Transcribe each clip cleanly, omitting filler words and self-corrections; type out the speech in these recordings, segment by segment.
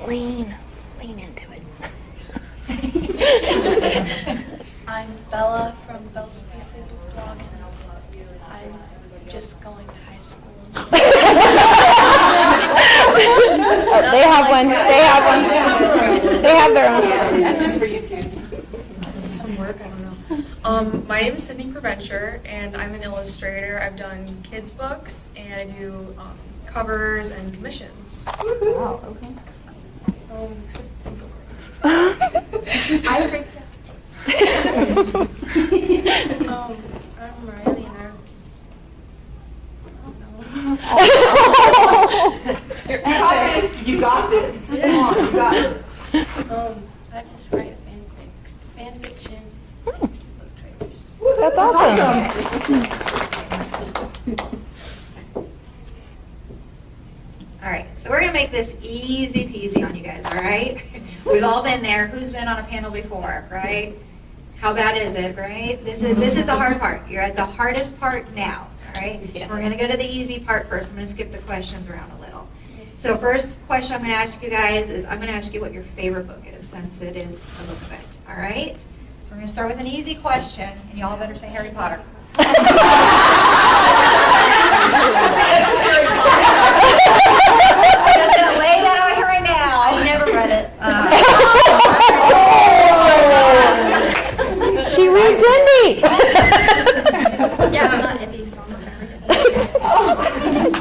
lean into it. I'm Bella from Bella's Piece Book Blog, and I'm just going to high school. They have one. They have their own. Yeah, that's just for YouTube. Is this from work? I don't know. My name is Sydney Preventure, and I'm an illustrator. I've done kids' books, and I do covers and commissions. Wow, okay. I freaked out. I'm Riley, and You got this. Come on, you got this. I just write fan fiction, book trailers. That's awesome. All right, so we're gonna make this easy peasy on you guys, all right? We've all been there. Who's been on a panel before, right? How bad is it, right? This is the hard part. You're at the hardest part now, all right? Yeah. We're gonna go to the easy part first. I'm gonna skip the questions around a little. So first question I'm gonna ask you guys is I'm gonna ask you what your favorite book is, since it is a book event, all right? We're gonna start with an easy question, and y'all better say Harry Potter. I'm just gonna lay that on here right now. I've never read it. She reads indie. Yeah, it's not indie, so I'm not gonna read it.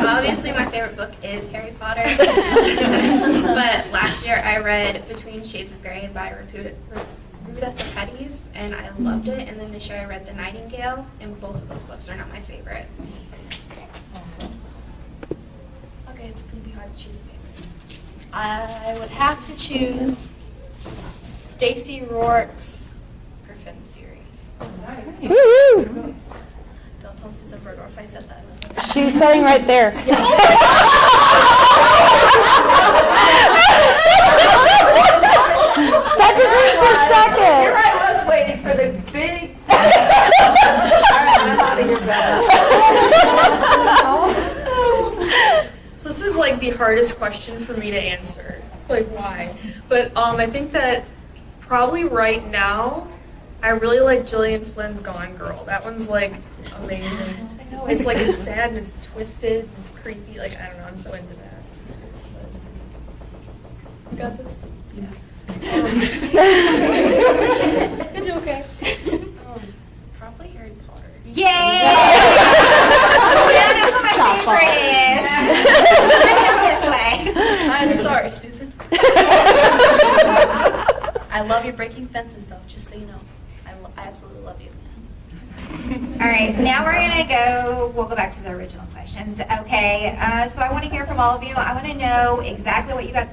Obviously, my favorite book is Harry Potter. But last year I read Between Shades of Grey by Ruta Sepetys, and I loved it. And then this year I read The Nightingale, and both of those books are not my favorite. Okay, it's gonna be hard to choose a favorite. I would have to choose Stacy Rourke's Griffin series. Woo-hoo. Don't tell Susan Berdorf I said that. She's sitting right there. That just makes a second. Here I was waiting for the big. All right, I'm out of here, Bella. So this is like the hardest question for me to answer. Like why? But I think that probably right now, I really like Gillian Flynn's Gone Girl. That one's like amazing. I know it's like it's sad and it's twisted and it's creepy. Like I don't know, I'm so into that. You got this? Yeah. You do okay. Probably Harry Potter. Yay! That is my favorite. This way. I'm sorry, Susan. I love your breaking fences, though, just so you know. I absolutely love you. All right, now we'll go back to the original questions. Okay, so I want to hear from all of you. I want to know exactly what you got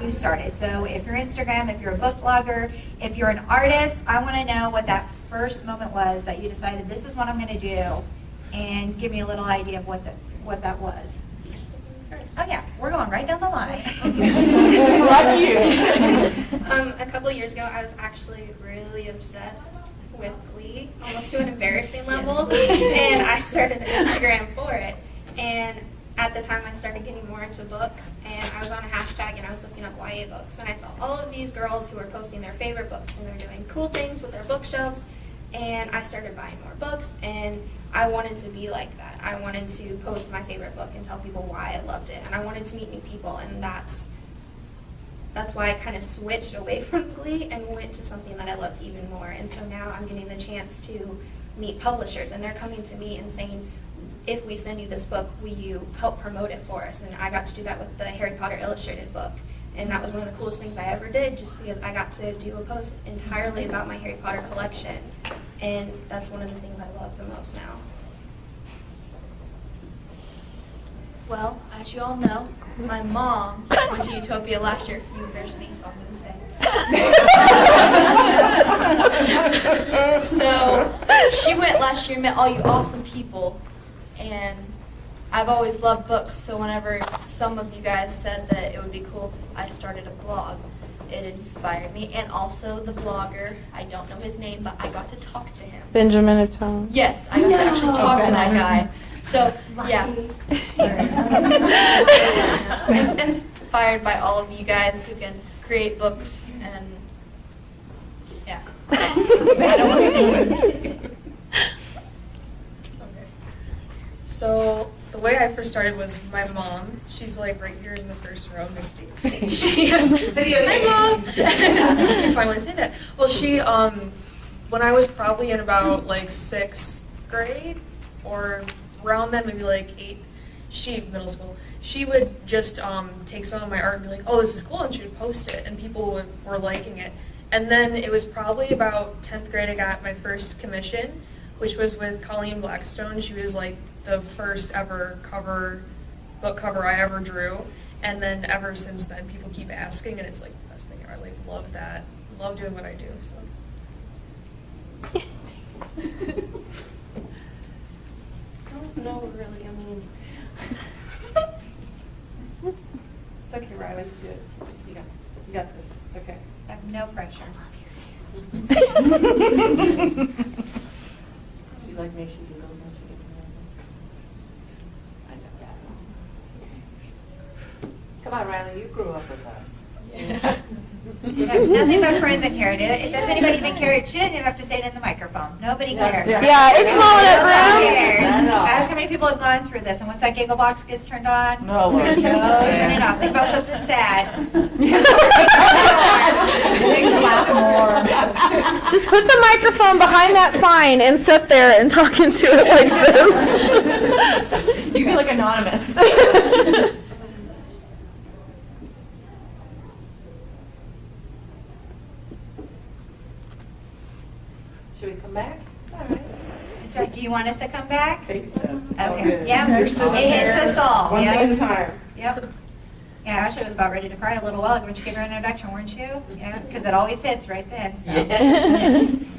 you started. So if you're Instagram, if you're a book blogger, if you're an artist, I want to know what that first moment was that you decided this is what I'm going to do, and give me a little idea of what that was. Oh yeah, we're going right down the line. Like you. A couple years ago, I was actually really obsessed with Glee, almost to an embarrassing level, and I started an Instagram for it. And at the time, I started getting more into books, and I was on a hashtag, and I was looking up YA books, and I saw all of these girls who were posting their favorite books, and they're doing cool things with their bookshelves, and I started buying more books, and I wanted to be like that. I wanted to post my favorite book and tell people why I loved it, and I wanted to meet new people, and that's why I kind of switched away from Glee and went to something that I loved even more. And so now I'm getting the chance to meet publishers, and they're coming to me and saying, if we send you this book, will you help promote it for us? And I got to do that with the Harry Potter illustrated book. And that was one of the coolest things I ever did, just because I got to do a post entirely about my Harry Potter collection. And that's one of the things I love the most now. Well, as you all know, my mom went to Utopia last year. You embarrassed me, so I'm going to say. So she went last year and met all you awesome people. And I've always loved books, so whenever some of you guys said that it would be cool if I started a blog, it inspired me. And also the blogger, I don't know his name, but I got to talk to him. Benjamin Atone. Yes, I got to actually talk to that guy. So, yeah. and inspired by all of you guys who can create books and yeah. Okay. So the way I first started was my mom. She's like right here in the first row, Misty. She, hi Mom. You finally say that. Well, she when I was probably in about like 6th grade or around then, maybe like 8th, middle school, she would just take some of my art and be like, oh, this is cool, and she would post it, and people were liking it. And then it was probably about 10th grade I got my first commission, which was with Colleen Blackstone. She was like the first ever book cover I ever drew. And then ever since then, people keep asking, and it's like the best thing ever. I like love that. Love doing what I do. So. No, really, I mean. It's okay, Riley, you do it. You got this. You got this. It's okay. I have no pressure. She's like me, she giggles when she gets nervous. I know that. Come on, Riley, you grew up with us. Yeah. We have nothing but friends in here. Does anybody even care? She doesn't even have to say it in the microphone. Nobody cares. Yeah, it's small enough room. Nobody cares. Not at all. Ask how many people have gone through this, and once that giggle box gets turned on, No, Lord. there's no turning it off. Think about something sad. Just put the microphone behind that sign and sit there and talk into it like this. You feel like anonymous. Should we come back? It's all right. So, do you want us to come back? Baby steps. It's all Okay. good. Yep. You're It sitting hits there. us all. One Yep. thing at a time. Yep. Yeah, Ashley was about ready to cry a little while ago when she gave her introduction, weren't you? Yeah, because it always hits right then. So.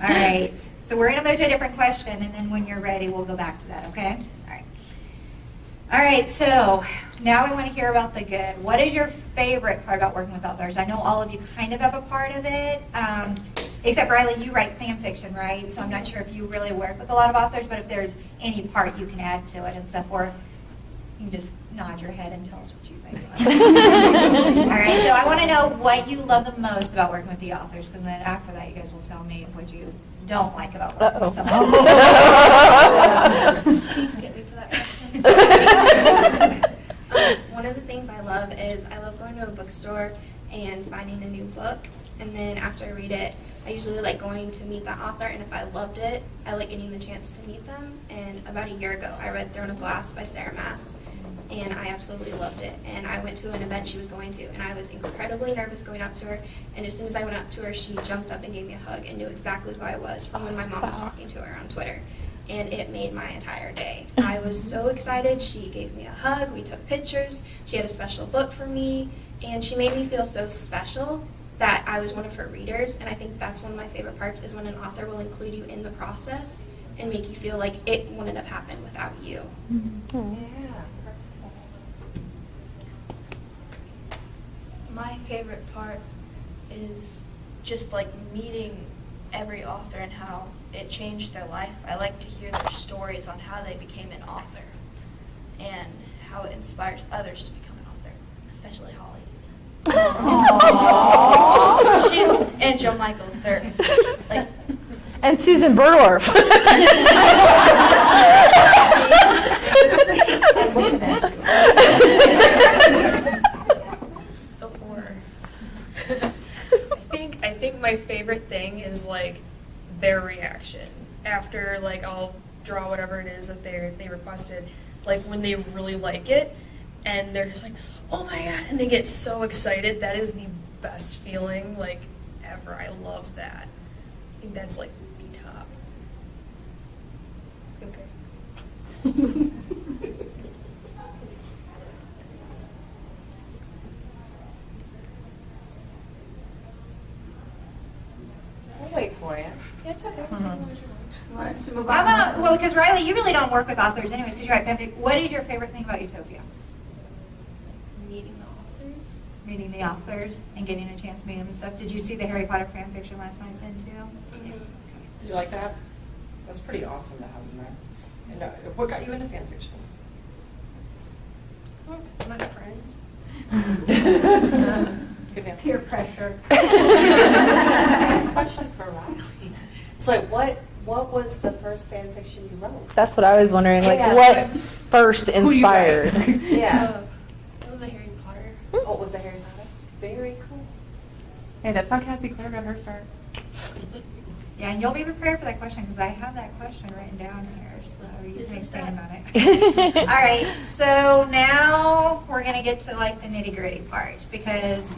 All right. So we're going to move to a different question, and then when you're ready, we'll go back to that, okay? All right. All right, so now we want to hear about the good. What is your favorite part about working with authors? I know all of you kind of have a part of it, except Riley, you write fan fiction, right? So I'm not sure if you really work with a lot of authors, but if there's any part you can add to it and stuff, or you can just nod your head and tell us what you think. All right, so I want to know what you love the most about working with the authors, because then after that, you guys will tell me what you don't like about working with someone. Can you skip me for that question? One of the things I love is I love going to a bookstore and finding a new book, and then after I read it, I usually like going to meet that author, and if I loved it, I like getting the chance to meet them. And about a year ago, I read Throne of Glass by Sarah Maas, and I absolutely loved it. And I went to an event she was going to, and I was incredibly nervous going up to her. And as soon as I went up to her, she jumped up and gave me a hug and knew exactly who I was from when my mom was talking to her on Twitter. And it made my entire day. I was so excited. She gave me a hug. We took pictures. She had a special book for me, and she made me feel so special that I was one of her readers. And I think that's one of my favorite parts, is when an author will include you in the process and make you feel like it wouldn't have happened without you. My favorite part is just like meeting every author and how it changed their life. I like to hear their stories on how they became an author and how it inspires others to become an author, especially Holly. She's and Joe Michaels. They're like And Susan Burdorf. the horror. I think my favorite thing is like their reaction after like I'll draw whatever it is that they requested. Like when they really like it and they're just like, oh my god, and they get so excited. That is the best feeling like ever. I love that. I think that's like the top. Okay. We'll wait for you. It's okay. Want us to move How on? about, well, because Riley, you really don't work with authors anyways, because you write fanfic. What is your favorite thing about Utopia? Meeting the authors. Meeting the authors and getting a chance to meet them and stuff. Did you see the Harry Potter fan fiction last night then too? Did you like that? That's pretty awesome to have them there. And what got you into fan fiction? My friends. Peer pressure. Question for Riley. It's like, what was the first fan fiction you wrote? That's what I was wondering. Like, Yeah. what first Who you write? inspired? Yeah. It was a Harry Potter. Oh, it was a Harry Potter? Very cool. Hey, that's how Cassie Clare got her start. Yeah, and you'll be prepared for that question because I have that question written down here, so you Is can it expand that? on it. All right, so now we're going to get to like the nitty gritty part because,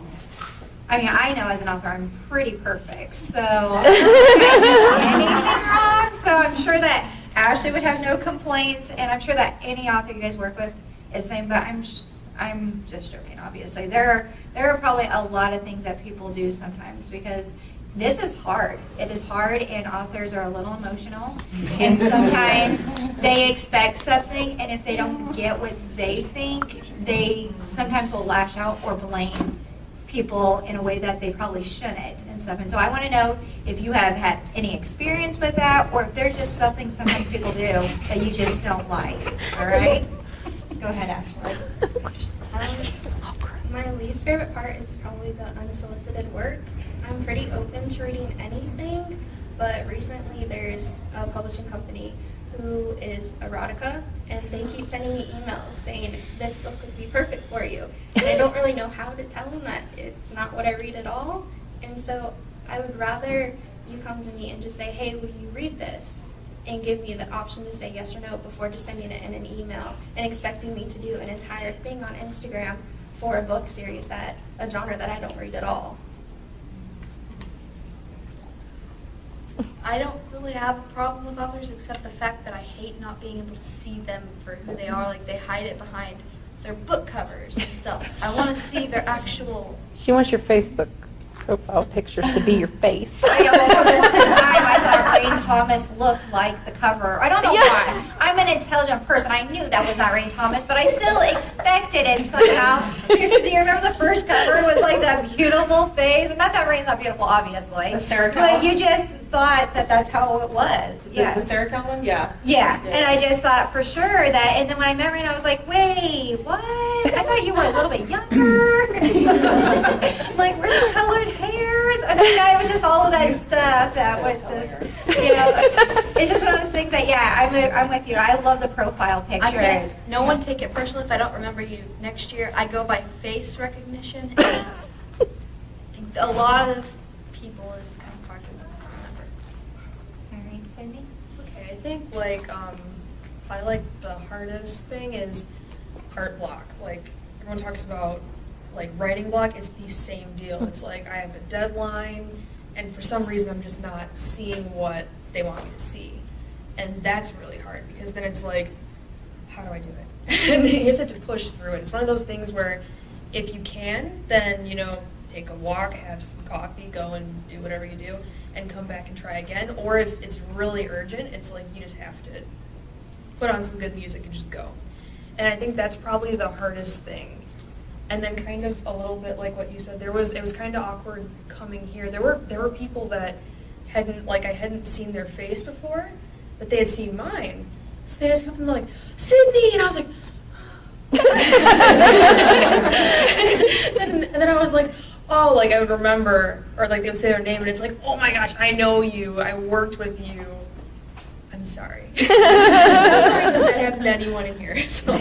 I mean, I know as an author I'm pretty perfect, so I don't do anything wrong, so I'm sure that Ashley would have no complaints, and I'm sure that any author you guys work with is the same, but I'm just joking, obviously. There are probably a lot of things that people do sometimes because this is hard. It is hard, and authors are a little emotional, and sometimes they expect something, and if they don't get what they think, they sometimes will lash out or blame people in a way that they probably shouldn't and stuff. And so I want to know if you have had any experience with that, or if there's just something sometimes people do that you just don't like. All right? Go ahead, Ashley. My least favorite part is probably the unsolicited work. I'm pretty open to reading anything, but recently there's a publishing company who is erotica, and they keep sending me emails saying this book would be perfect for you. And I don't really know how to tell them that it's not what I read at all. And so I would rather you come to me and just say, hey, will you read this? And give me the option to say yes or no before just sending it in an email and expecting me to do an entire thing on Instagram for a book series a genre that I don't read at all. I don't really have a problem with authors except the fact that I hate not being able to see them for who they are. Like they hide it behind their book covers and stuff. I want to see their actual. She wants your Facebook profile pictures to be your face. I know, for the longest time, I thought Rain Thomas looked like the cover. I don't know why. I'm an intelligent person. I knew that was not Rain Thomas, but I still expected it somehow. Because you remember the first cover was like that beautiful face. Not that Rain's not beautiful, obviously. The Sarah But Callum? you just thought that that's how it was. Yeah. The Sarah Callum one? Yeah. Yeah, and I just thought for sure that, and then when I met Rain, I was like, wait, what? I thought you were a little bit younger. Like, where's the colored hairs? I mean, it was just all of that stuff that was just, it's just one of those things that, yeah, I'm with you. I love the profile I pictures. can't. No one take it personally if I don't remember you next year. I go by face recognition. And a lot of people is kind of hard to remember. All right, Cindy? Okay, I think probably like the hardest thing is art block. Like everyone talks about like writing block, it's the same deal. It's like I have a deadline and for some reason I'm just not seeing what they want me to see. And that's really hard because then it's like, how do I do it? And you just have to push through it. It's one of those things where if you can, then, take a walk, have some coffee, go and do whatever you do, and come back and try again. Or if it's really urgent, it's like you just have to put on some good music and just go. And I think that's probably the hardest thing. And then kind of a little bit like what you said, it was kind of awkward coming here. There were people that I hadn't seen their face before, but they had seen mine. So they just come and they're like, Sydney! And I was like, and then I was like, oh, like I would remember, or like they would say their name, and it's like, oh my gosh, I know you, I worked with you. I'm sorry. I'm so sorry that happened to anyone in here. So.